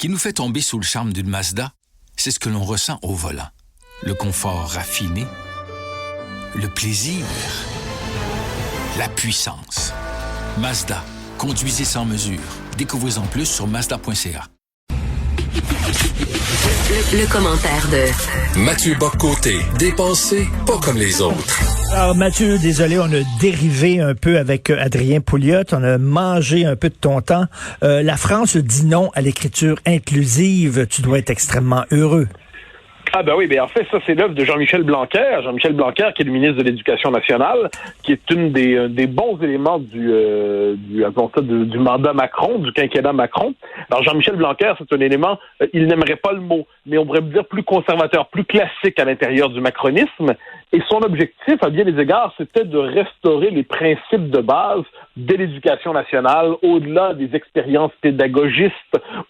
qui nous fait tomber sous le charme d'une Mazda, c'est ce que l'on ressent au volant. Le confort raffiné, le plaisir, la puissance. Mazda, conduisez sans mesure. Découvrez-en plus sur Mazda.ca. Le commentaire de Mathieu Bock-Côté, dépensé pas comme les autres. Alors Mathieu, désolé, on a dérivé un peu avec Adrien Pouliot, on a mangé un peu de ton temps. La France dit non à l'écriture inclusive, tu dois être extrêmement heureux. Ah ben oui, ben en fait, ça c'est l'œuvre de Jean-Michel Blanquer. Jean-Michel Blanquer, qui est le ministre de l'Éducation nationale, qui est une des bons éléments du mandat Macron, du quinquennat Macron. Alors Jean-Michel Blanquer, c'est un élément, il n'aimerait pas le mot, mais on pourrait dire plus conservateur, plus classique à l'intérieur du macronisme. Et son objectif, à bien des égards, c'était de restaurer les principes de base de l'éducation nationale, au-delà des expériences pédagogistes,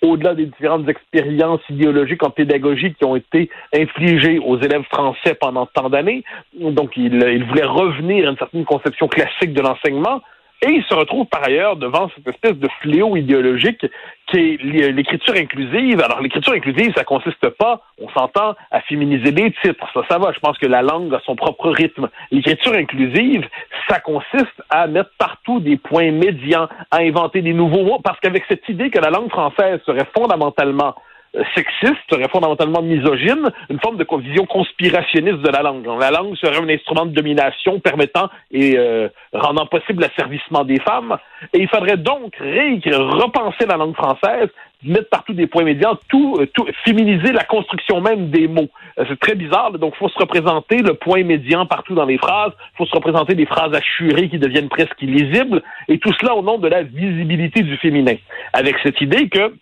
au-delà des différentes expériences idéologiques en pédagogie qui ont été infligées aux élèves français pendant tant d'années. Donc, il voulait revenir à une certaine conception classique de l'enseignement. Et il se retrouve par ailleurs devant cette espèce de fléau idéologique qui est l'écriture inclusive. Alors, l'écriture inclusive, ça consiste pas, on s'entend, à féminiser les titres. Ça va. Je pense que la langue a son propre rythme. L'écriture inclusive, ça consiste à mettre partout des points médians, à inventer des nouveaux mots, parce qu'avec cette idée que la langue française serait fondamentalement sexiste, serait fondamentalement misogyne, une forme de vision conspirationniste de la langue. La langue serait un instrument de domination permettant et rendant possible l'asservissement des femmes. Et il faudrait donc repenser la langue française, mettre partout des points médians, tout féminiser la construction même des mots. C'est très bizarre, donc il faut se représenter le point médian partout dans les phrases, il faut se représenter des phrases assurées qui deviennent presque illisibles, et tout cela au nom de la visibilité du féminin. Avec cette idée que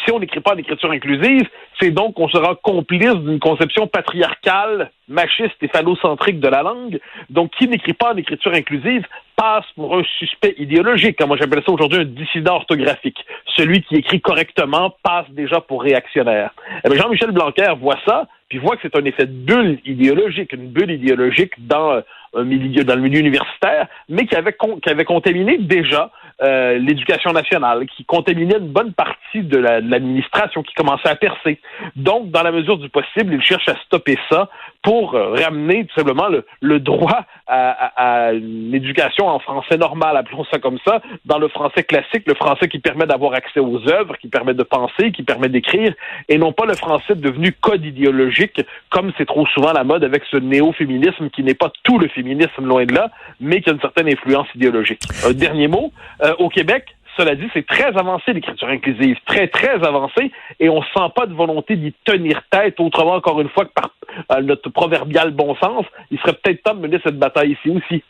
si on n'écrit pas en écriture inclusive, c'est donc qu'on sera complice d'une conception patriarcale, machiste et phallocentrique de la langue. Donc, qui n'écrit pas en écriture inclusive passe pour un suspect idéologique. Moi, j'appelle ça aujourd'hui un dissident orthographique. Celui qui écrit correctement passe déjà pour réactionnaire. Eh bien, Jean-Michel Blanquer voit ça, puis voit que c'est un effet de bulle idéologique, une bulle idéologique dans le milieu universitaire, mais qui avait contaminé déjà l'éducation nationale, qui contaminait une bonne partie de l'administration, qui commençait à percer. Donc, dans la mesure du possible, il cherche à stopper ça pour ramener tout simplement le droit à une éducation en français normal, appelons ça comme ça, dans le français classique, le français qui permet d'avoir accès aux œuvres, qui permet de penser, qui permet d'écrire, et non pas le français devenu code idéologique, comme c'est trop souvent la mode avec ce néo-féminisme qui n'est pas tout le féminisme, loin de là, mais qui a une certaine influence idéologique. Un dernier mot, au Québec, cela dit, c'est très avancé l'écriture inclusive, très, très avancé, et on sent pas de volonté d'y tenir tête, autrement, encore une fois, que par notre proverbial bon sens, il serait peut-être temps de mener cette bataille ici aussi.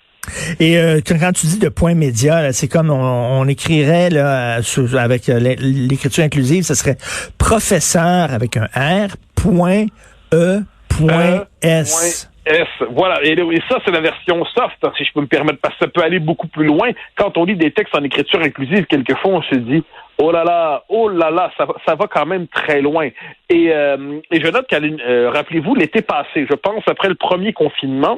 Et quand tu dis de point média, là, c'est comme on écrirait là, avec l'écriture inclusive, ce serait professeur avec un R, point E, point S. Voilà, et ça, c'est la version soft, si je peux me permettre, parce que ça peut aller beaucoup plus loin. Quand on lit des textes en écriture inclusive, quelquefois, on se dit oh là là, ça va quand même très loin. Et je note rappelez-vous, l'été passé, je pense, après le premier confinement,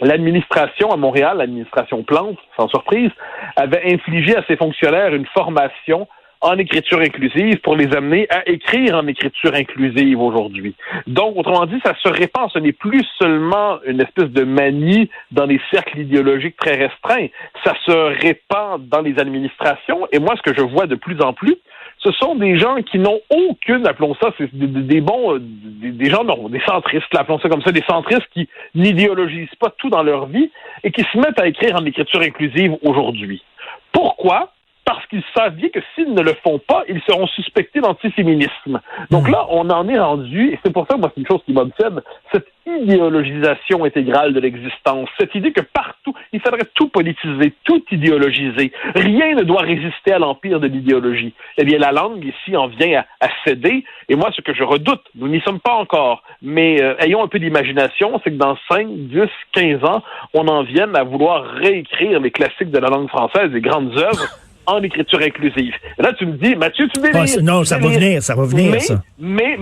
l'administration à Montréal, l'administration Plante, sans surprise, avait infligé à ses fonctionnaires une formation en écriture inclusive pour les amener à écrire en écriture inclusive aujourd'hui. Donc, autrement dit, ça se répand. Ce n'est plus seulement une espèce de manie dans les cercles idéologiques très restreints. Ça se répand dans les administrations. Et moi, ce que je vois de plus en plus, ce sont des gens qui n'ont aucune, appelons ça, c'est des gens, non, des centristes, appelons ça comme ça, des centristes qui n'idéologisent pas tout dans leur vie et qui se mettent à écrire en écriture inclusive aujourd'hui. Pourquoi? Parce qu'ils savent bien que s'ils ne le font pas, ils seront suspectés d'antiséminisme. Donc là, on en est rendu, et c'est pour ça que moi, c'est une chose qui m'obsède, cette idéologisation intégrale de l'existence, cette idée que partout, il faudrait tout politiser, tout idéologiser. Rien ne doit résister à l'empire de l'idéologie. Eh bien, la langue, ici, en vient à céder, et moi, ce que je redoute, nous n'y sommes pas encore, mais ayons un peu d'imagination, c'est que dans 5, 10, 15 ans, on en vienne à vouloir réécrire les classiques de la langue française, les grandes œuvres, en écriture inclusive. Et là, tu me dis, Mathieu, tu délires. Non, ça va venir, ça. Mais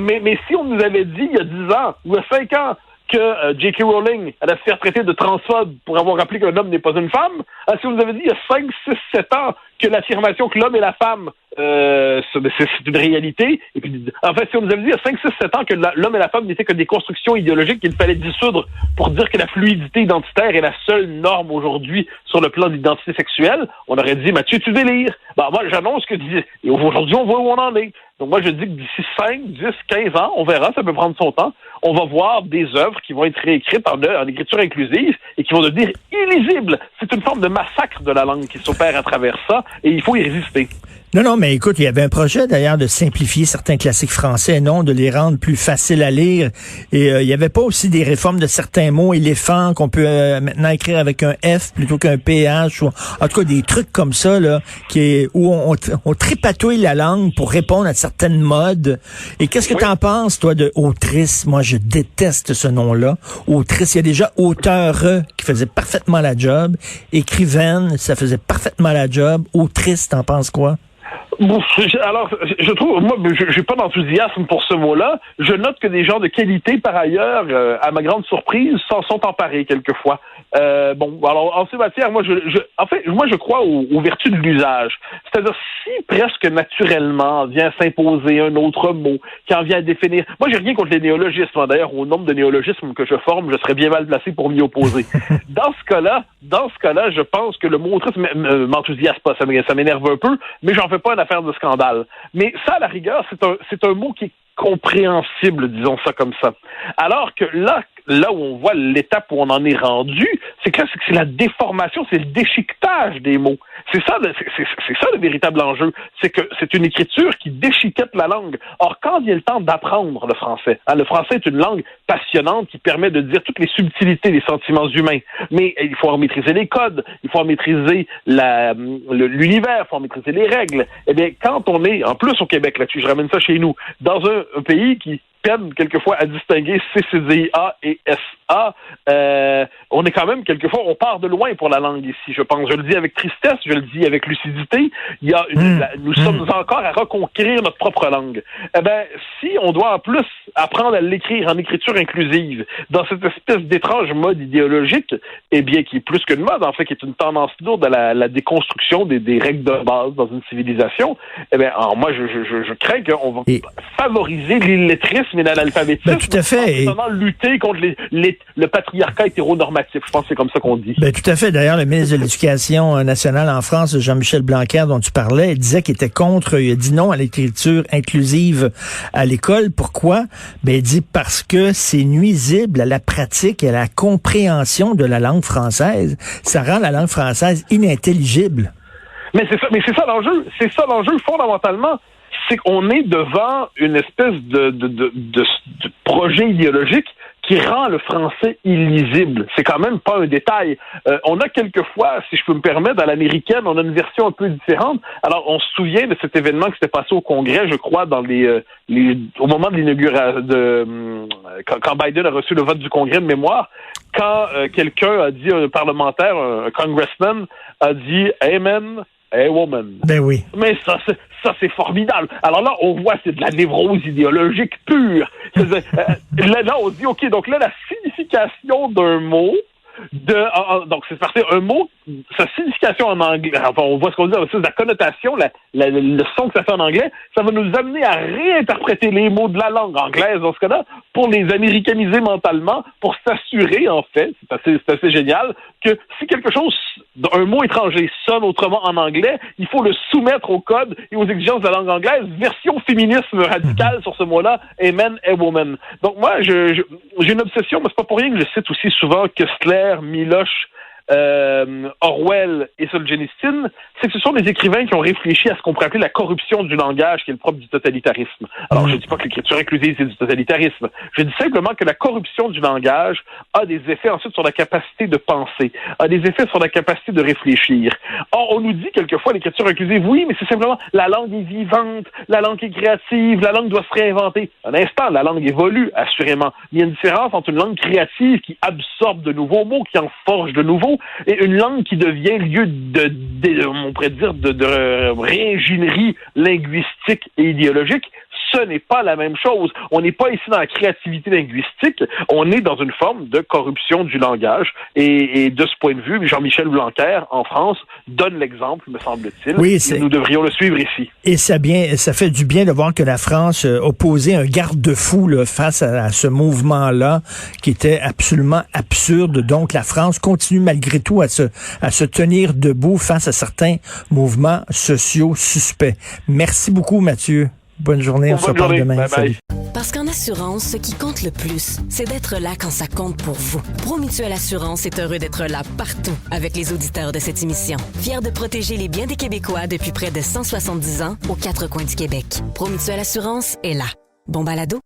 si on nous avait dit il y a 10 ans ou il y a 5 ans que J.K. Rowling allait se faire traiter de transphobe pour avoir rappelé qu'un homme n'est pas une femme, si on nous avait dit il y a 5, 6, 7 ans que l'affirmation que l'homme et la femme, c'est une réalité. Et puis, en fait, si on nous avait dit il y a 5, 6, 7 ans que l'homme et la femme n'étaient que des constructions idéologiques qu'il fallait dissoudre pour dire que la fluidité identitaire est la seule norme aujourd'hui sur le plan de l'identité sexuelle, on aurait dit, Mathieu, tu délires. Ben, moi, j'annonce que et aujourd'hui, on voit où on en est. Donc, moi, je dis que d'ici 5, 10, 15 ans, on verra, ça peut prendre son temps, on va voir des œuvres qui vont être réécrites en écriture inclusive et qui vont devenir illisibles. C'est une forme de massacre de la langue qui s'opère à travers ça et il faut y résister. Non, mais écoute, il y avait un projet d'ailleurs de simplifier certains classiques français, non, de les rendre plus faciles à lire. Et il y avait pas aussi des réformes de certains mots, éléphant, qu'on peut maintenant écrire avec un F plutôt qu'un PH, ou en tout cas des trucs comme ça, là, où on tripatouille la langue pour répondre à certaines modes. Et qu'est-ce que t'en penses, toi, de autrice? Moi, je déteste ce nom-là. Autrice, il y a déjà auteur qui faisait parfaitement la job. Écrivaine, ça faisait parfaitement la job. Autrice, t'en penses quoi? Alors, je trouve, moi, j'ai pas d'enthousiasme pour ce mot-là. Je note que des gens de qualité, par ailleurs, à ma grande surprise, s'en sont emparés quelquefois. Alors, en ces matières, moi, je crois aux vertus de l'usage. C'est-à-dire, si presque naturellement vient s'imposer un autre mot qui en vient à définir. Moi, j'ai rien contre les néologismes. D'ailleurs, au nombre de néologismes que je forme, je serais bien mal placé pour m'y opposer. Dans ce cas-là, je pense que le mot autrice m'enthousiasme pas. Ça m'énerve un peu, mais j'en fais pas une affaire de scandale. Mais ça, à la rigueur, c'est un mot qui est compréhensible, disons ça comme ça. Alors que là où on voit l'étape où on en est rendu, c'est que c'est la déformation, c'est le déchiquetage des mots. C'est ça le véritable enjeu. C'est que c'est une écriture qui déchiquette la langue. Or, quand vient le temps d'apprendre le français, le français est une langue passionnante qui permet de dire toutes les subtilités des sentiments humains. Mais il faut en maîtriser les codes, il faut en maîtriser l'univers, il faut en maîtriser les règles. Eh bien, quand on est, en plus au Québec, là-dessus, je ramène ça chez nous, dans un pays qui peine quelquefois à distinguer CCDA et SA. On est quand même quelquefois, on part de loin pour la langue ici, je pense. Je le dis avec tristesse, je le dis avec lucidité. Nous sommes encore à reconquérir notre propre langue. Eh ben, si on doit en plus apprendre à l'écrire en écriture inclusive dans cette espèce d'étrange mode idéologique, eh bien, qui est plus qu'une mode, en fait, qui est une tendance lourde à la déconstruction des règles de base dans une civilisation, eh bien, moi, je crains qu'on va favoriser l'illettrisme et l'analphabétisme. Tout à fait. Vraiment lutter contre le patriarcat hétéronormatif. Je pense que c'est comme ça qu'on dit. Tout à fait. D'ailleurs, le ministre de l'Éducation nationale en France, Jean-Michel Blanquer, dont tu parlais, il disait qu'il était contre, il a dit non à l'écriture inclusive à l'école. Pourquoi? Il dit parce que c'est nuisible à la pratique et à la compréhension de la langue française. Ça rend la langue française inintelligible. Mais c'est ça l'enjeu. C'est ça l'enjeu fondamentalement. C'est qu'on est devant une espèce de projet idéologique qui rend le français illisible. C'est quand même pas un détail. On a quelquefois, si je peux me permettre, à l'américaine, on a une version un peu différente. Alors, on se souvient de cet événement qui s'était passé au Congrès, je crois, dans au moment de l'inauguration, quand Biden a reçu le vote du Congrès de mémoire, quand quelqu'un a dit, un parlementaire, un congressman, a dit « Amen ». Hey woman. Ben oui. Mais ça c'est formidable. Alors là, on voit, c'est de la névrose idéologique pure. Là, on dit, OK, donc là, la signification d'un mot, donc c'est parti, un mot, sa signification en anglais, enfin, on voit ce qu'on dit, c'est la connotation, le son que ça fait en anglais, ça va nous amener à réinterpréter les mots de la langue anglaise, dans ce cas-là, pour les américaniser mentalement, pour s'assurer, en fait, c'est assez génial, que si quelque chose, un mot étranger sonne autrement en anglais, il faut le soumettre au code et aux exigences de la langue anglaise, version féminisme radical sur ce mot-là, amen et woman. Donc moi, j'ai une obsession, mais c'est pas pour rien que je cite aussi souvent Kessler, Miloche, Orwell et Solzhenitsyn, c'est que ce sont des écrivains qui ont réfléchi à ce qu'on pourrait appeler la corruption du langage, qui est le propre du totalitarisme. Alors, je ne dis pas que l'écriture inclusive, c'est du totalitarisme. Je dis simplement que la corruption du langage a des effets ensuite sur la capacité de penser, a des effets sur la capacité de réfléchir. Or, on nous dit quelquefois l'écriture inclusive, oui, mais c'est simplement la langue est vivante, la langue est créative, la langue doit se réinventer. Un instant, la langue évolue, assurément. Il y a une différence entre une langue créative qui absorbe de nouveaux mots, qui en forge de nouveaux, et une langue qui devient lieu on pourrait dire, de réingénierie linguistique et idéologique. Ce n'est pas la même chose. On n'est pas ici dans la créativité linguistique. On est dans une forme de corruption du langage. Et de ce point de vue, Jean-Michel Blanquer, en France, donne l'exemple, me semble-t-il. Oui, et nous devrions le suivre ici. Et ça fait du bien de voir que la France opposait un garde-fou là, face à ce mouvement-là qui était absolument absurde. Donc, la France continue malgré tout à se tenir debout face à certains mouvements sociaux suspects. Merci beaucoup, Mathieu. Bonne journée. On se reparle demain. Bye bye. Salut. Parce qu'en assurance, ce qui compte le plus, c'est d'être là quand ça compte pour vous. Promutuelle Assurance est heureux d'être là partout avec les auditeurs de cette émission. Fiers de protéger les biens des Québécois depuis près de 170 ans aux 4 coins du Québec. Promutuelle Assurance est là. Bon balado.